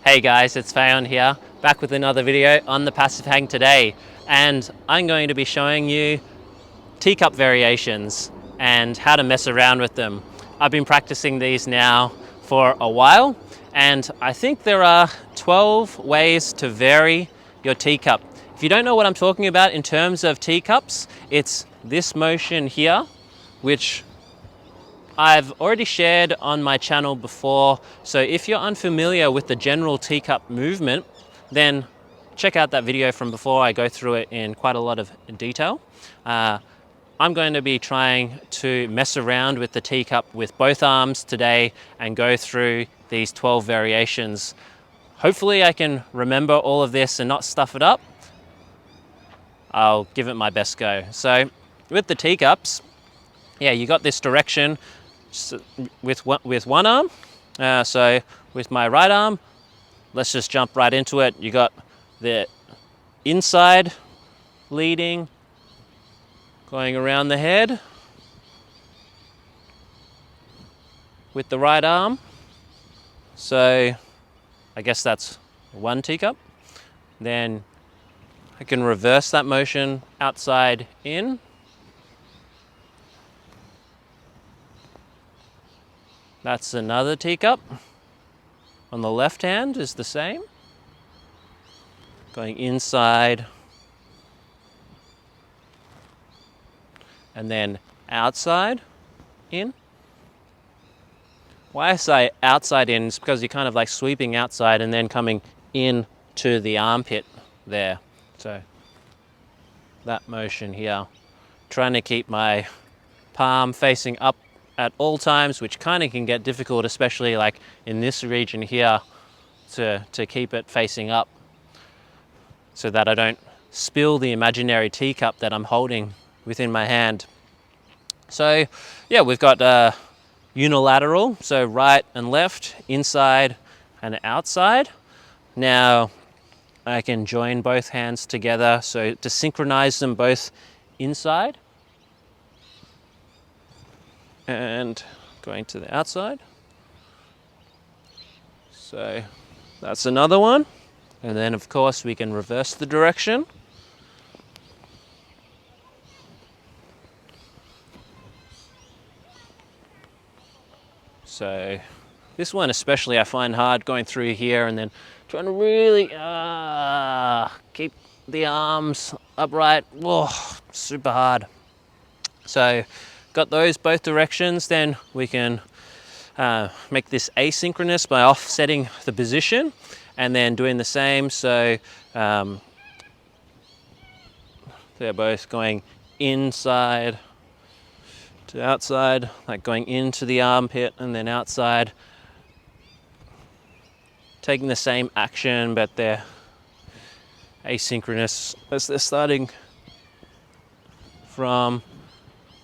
Hey guys, it's Fayon here, back with another video on the passive hang today, and I'm going to be showing you teacup variations and how to mess around with them. I've been practicing these now for a while, and I think there are 12 ways to vary your teacup. If you don't know what I'm talking about in terms of teacups, it's this motion here, which I've already shared on my channel before, so if you're unfamiliar with the general teacup movement, then check out that video from before. I go through it in quite a lot of detail. I'm going to be trying to mess around with the teacup with both arms today and go through these 12 variations. Hopefully I can remember all of this and not stuff it up. I'll give it my best go. So with the teacups, yeah, you got this direction with one arm. So with my right arm, let's just jump right into it. You got the inside leading, going around the head with the right arm. So I guess that's one teacup. Then I can reverse that motion outside in. That's another teacup. On the left hand is the same. Going inside and then outside in. Why I say outside in is because you're kind of like sweeping outside and then coming in to the armpit there. So that motion here. Trying to keep my palm facing up at all times, which kind of can get difficult, especially like in this region here, to keep it facing up so that I don't spill the imaginary teacup that I'm holding within my hand. So yeah, we've got unilateral, so right and left, inside and outside. Now I can join both hands together, so to synchronize them both inside and going to the outside. So that's another one. And then of course we can reverse the direction. So this one especially I find hard, going through here and then trying to really keep the arms upright. Oh, super hard. So got those both directions. Then we can make this asynchronous by offsetting the position and then doing the same. So they're both going inside to outside, like going into the armpit and then outside, taking the same action, but they're asynchronous as they're starting from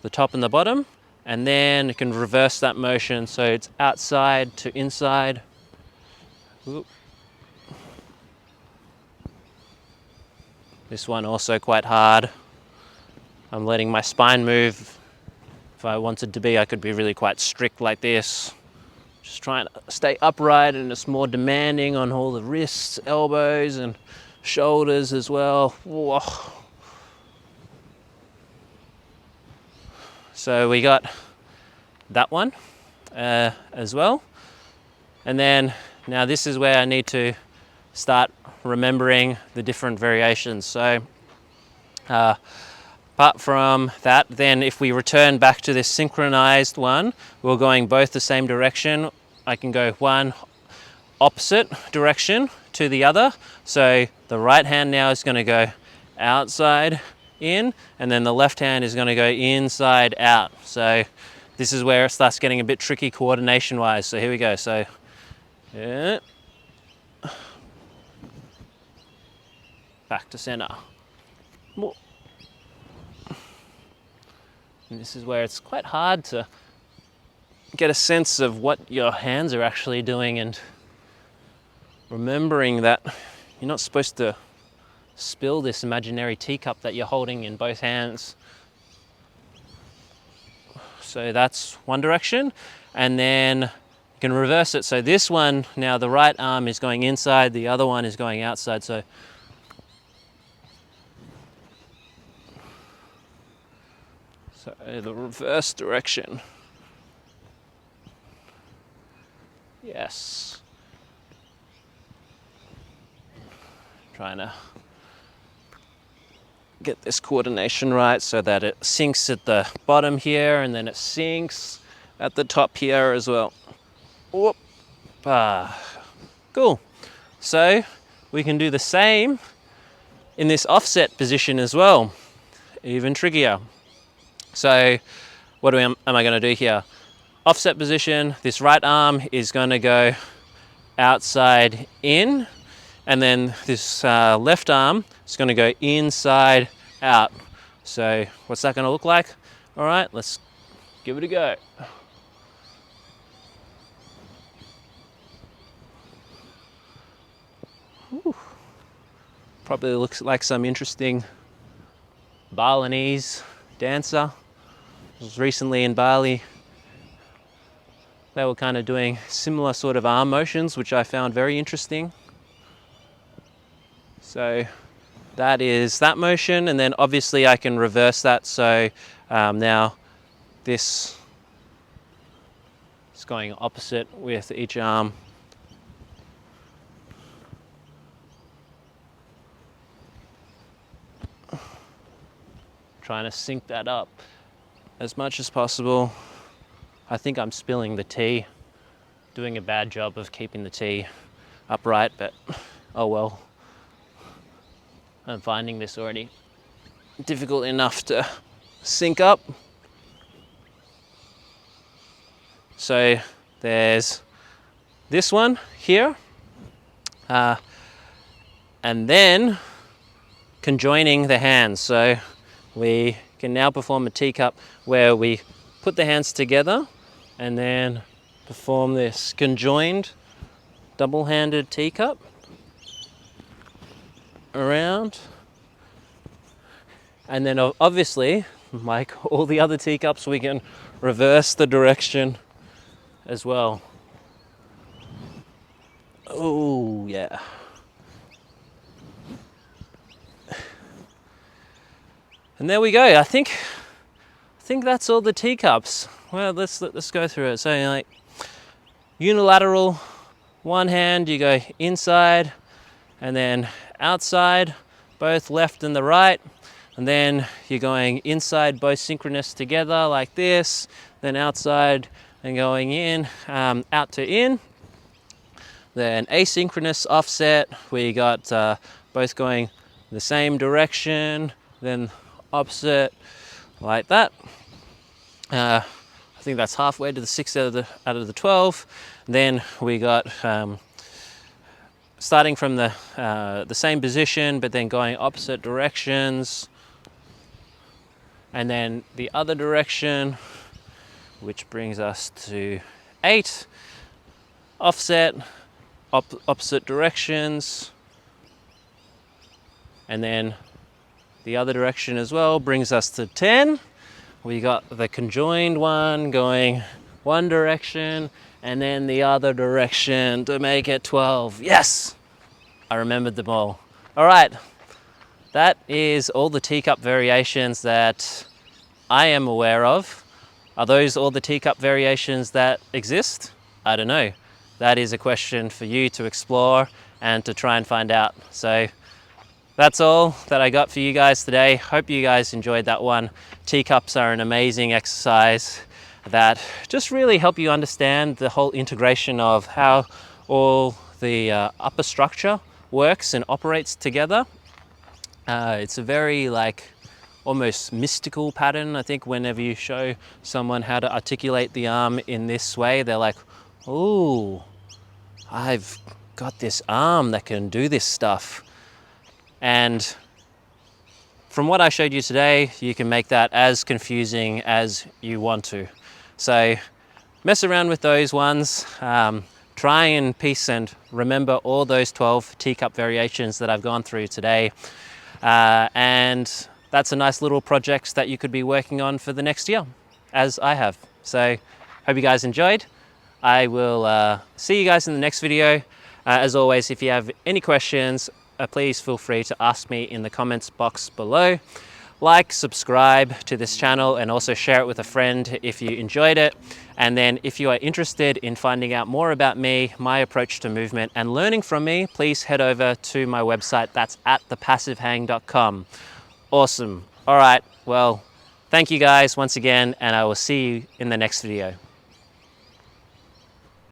the top and the bottom, and then you can reverse that motion, so it's outside to inside. Oop. This one also quite hard. I'm letting my spine move. If I wanted to be, I could be really quite strict like this. Just trying to stay upright, and it's more demanding on all the wrists, elbows, and shoulders as well. Whoa. So we got that one as well. And then now this is where I need to start remembering the different variations. So apart from that, then if we return back to this synchronized one, we're going both the same direction. I can go one opposite direction to the other. So the right hand now is going to go outside in, and then the left hand is going to go inside out. So this is where it starts getting a bit tricky coordination wise. So here we go. So yeah, back to center. And this is where it's quite hard to get a sense of what your hands are actually doing, and remembering that you're not supposed to spill this imaginary teacup that you're holding in both hands. So that's one direction. And then you can reverse it. So this one, now the right arm is going inside, the other one is going outside. So the reverse direction. Yes. Trying to get this coordination right so that it sinks at the bottom here and then it sinks at the top here as well. Whoop. Cool. So we can do the same in this offset position as well, even trickier. So what am I going to do here? Offset position, this right arm is going to go outside in, and then this left arm is going to go inside out. So what's that going to look like? All right, let's give it a go. Ooh. Probably looks like some interesting Balinese dancer. I was recently in Bali. They were kind of doing similar sort of arm motions, which I found very interesting. So that is that motion, and then obviously I can reverse that. So now this is going opposite with each arm. Trying to sync that up as much as possible. I think I'm spilling the tea, doing a bad job of keeping the tea upright, but oh well. I'm finding this already difficult enough to sync up. So there's this one here, and then conjoining the hands. So we can now perform a teacup where we put the hands together and then perform this conjoined double-handed teacup around. And then obviously, like all the other teacups, we can reverse the direction as well. Oh yeah. And there we go. I think that's all the teacups. Well, let's go through it. So like unilateral, one hand you go inside and then outside, both left and the right, and then you're going inside both synchronous together like this, then outside and going in, out to in. Then asynchronous offset, we got both going the same direction, then opposite like that. I think that's halfway to the 6 out of the 12. Then we got starting from the same position, but then going opposite directions, and then the other direction, which brings us to 8. Offset, opposite directions, and then the other direction as well brings us to 10. We got the conjoined one going one direction and then the other direction to make it 12. Yes! I remembered them all. All right, that is all the teacup variations that I am aware of. Are those all the teacup variations that exist? I don't know. That is a question for you to explore and to try and find out. So that's all that I got for you guys today. Hope you guys enjoyed that one. Teacups are an amazing exercise that just really help you understand the whole integration of how all the upper structure works and operates together. It's a very almost mystical pattern. I think whenever you show someone how to articulate the arm in this way, they're like, "Ooh, I've got this arm that can do this stuff." And from what I showed you today, you can make that as confusing as you want to. So mess around with those ones, try and piece and remember all those 12 teacup variations that I've gone through today. And that's a nice little project that you could be working on for the next year, as I have. So hope you guys enjoyed. I will see you guys in the next video. As always, if you have any questions, please feel free to ask me in the comments box below. Like, subscribe to this channel, and also share it with a friend if you enjoyed it. And then if you are interested in finding out more about me, my approach to movement, and learning from me, please head over to my website. That's at thepassivehang.com. Awesome. All right, well, thank you guys once again, and I will see you in the next video.